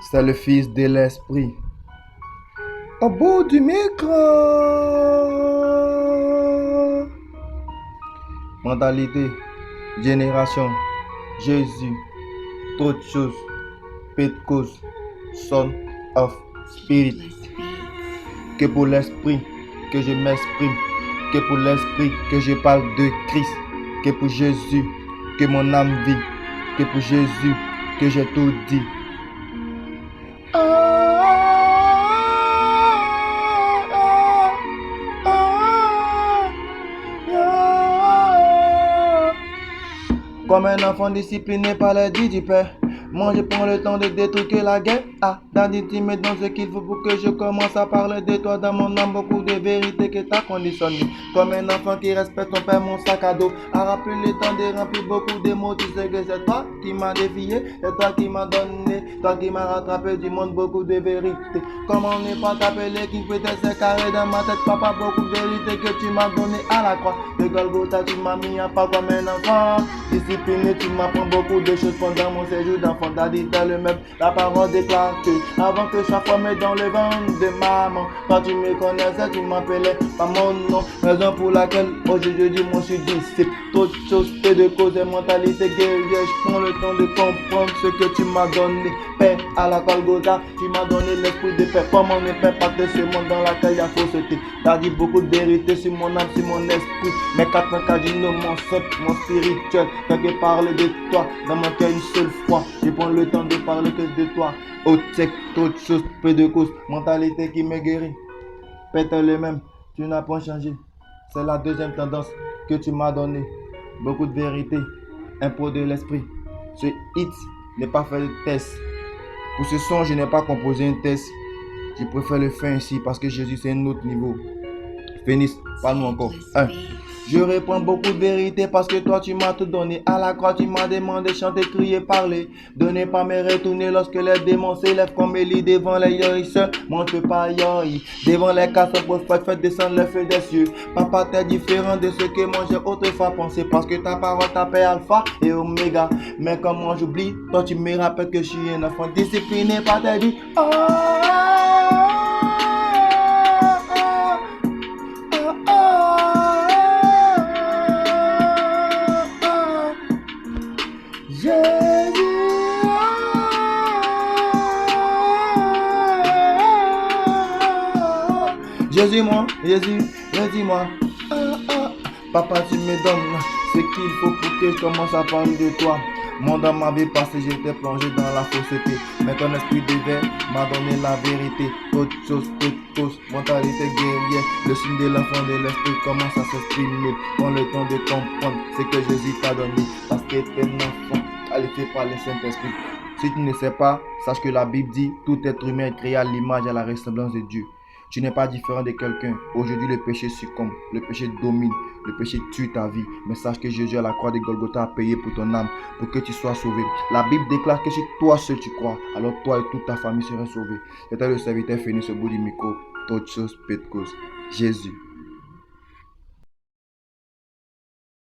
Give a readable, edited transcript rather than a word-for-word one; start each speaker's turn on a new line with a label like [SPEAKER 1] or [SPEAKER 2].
[SPEAKER 1] c'est le Fils de l'Esprit. Au bout du micro. Mentalité, génération, Jésus, toute chose, Pentecost, Son of Spirit. Que pour l'Esprit que je m'exprime, que pour l'Esprit que je parle de Christ, que pour Jésus que mon âme vit, que pour Jésus que j'ai tout dit. Comme un enfant discipliné par les dits du Père, moi je prends le temps de détruire la guerre. Daddy, tu me donnes ce qu'il faut pour que je commence à parler de toi dans mon âme, beaucoup de vérité que t'as conditionné. Comme un enfant qui respecte ton père, mon sac à dos a rappelé le temps de remplir beaucoup de mots. Tu sais que c'est toi qui m'as défié, c'est toi qui m'as donné, toi qui m'as rattrapé du monde, beaucoup de vérité. Comment ne pas t'appeler qui peut-être c'est carré dans ma tête, papa, beaucoup de vérité que tu m'as donné à la croix. De Golgotha, tu m'as mis à pas comme un enfant discipliné, tu m'apprends beaucoup de choses pendant mon séjour d'enfant. Daddy, t'es le même, la parole déclare que avant que je sois formé dans le ventre de maman, quand tu me connaissais, tu m'appelais pas mon nom. Raison pour laquelle aujourd'hui je dis moi je suis disciple. Toute chose, peu de cause et mentalité guerrière. Je prends le temps de comprendre ce que tu m'as donné. Père à la Golgotha, tu m'as donné l'esprit de paix. Comment ne pas partir ce monde dans lequel il y a fausseté. T'as dit beaucoup de vérité sur mon âme, sur mon esprit. Mais 4 dit non, mon sang, mon spirituel. Quand je parle de toi, dans mon cœur une seule fois. Je prends le temps de parler que de toi. Haute sec, toute chose, peu de cause, mentalité qui me guérit. Pète le même, tu n'as pas changé. C'est la deuxième tendance que tu m'as donnée. Beaucoup de vérité, impôt de l'esprit. Ce hit n'est pas fait de test. Pour ce son, je n'ai pas composé un test. Je préfère le faire ainsi parce que Jésus c'est un autre niveau. Phénix, parle-nous encore. 1. Je réponds beaucoup de vérité parce que toi tu m'as tout donné. À la croix tu m'as demandé chanter, crier, parler. Donnez pas me retourner lorsque les démons s'élèvent comme Élie devant les yoïseurs. Moi je peux pas yoï. Devant les castres prophètes, faites descendre le feu des cieux. Papa t'es différent de ce que moi j'ai autrefois pensé. Parce que ta parole t'appelle alpha et oméga. Mais comme moi j'oublie, toi tu me rappelles que je suis un enfant discipliné par tes dit. Jésus, moi. Papa, tu me donnes ce qu'il faut pour que je commence à parler de toi. Moi, dans ma vie passée, j'étais plongé dans la fausseté. Mais ton esprit d'éveil m'a donné la vérité. Toute chose, mentalité guerrière. Le signe de l'enfant de l'esprit commence à s'exprimer. Prends le temps de comprendre ce que Jésus t'a donné. Parce que t'es un enfant qualifié par le Saint-Esprit. Si tu ne sais pas, sache que la Bible dit tout être humain est créé à l'image et à la ressemblance de Dieu. Tu n'es pas différent de quelqu'un. Aujourd'hui, le péché succombe, le péché domine, le péché tue ta vie. Mais sache que Jésus à la croix de Golgotha a payé pour ton âme, pour que tu sois sauvé. La Bible déclare que si toi seul tu crois, alors toi et toute ta famille seraient sauvés. C'était le serviteur Phénix au bout du micro. Toute chose, Pentecost. Jésus.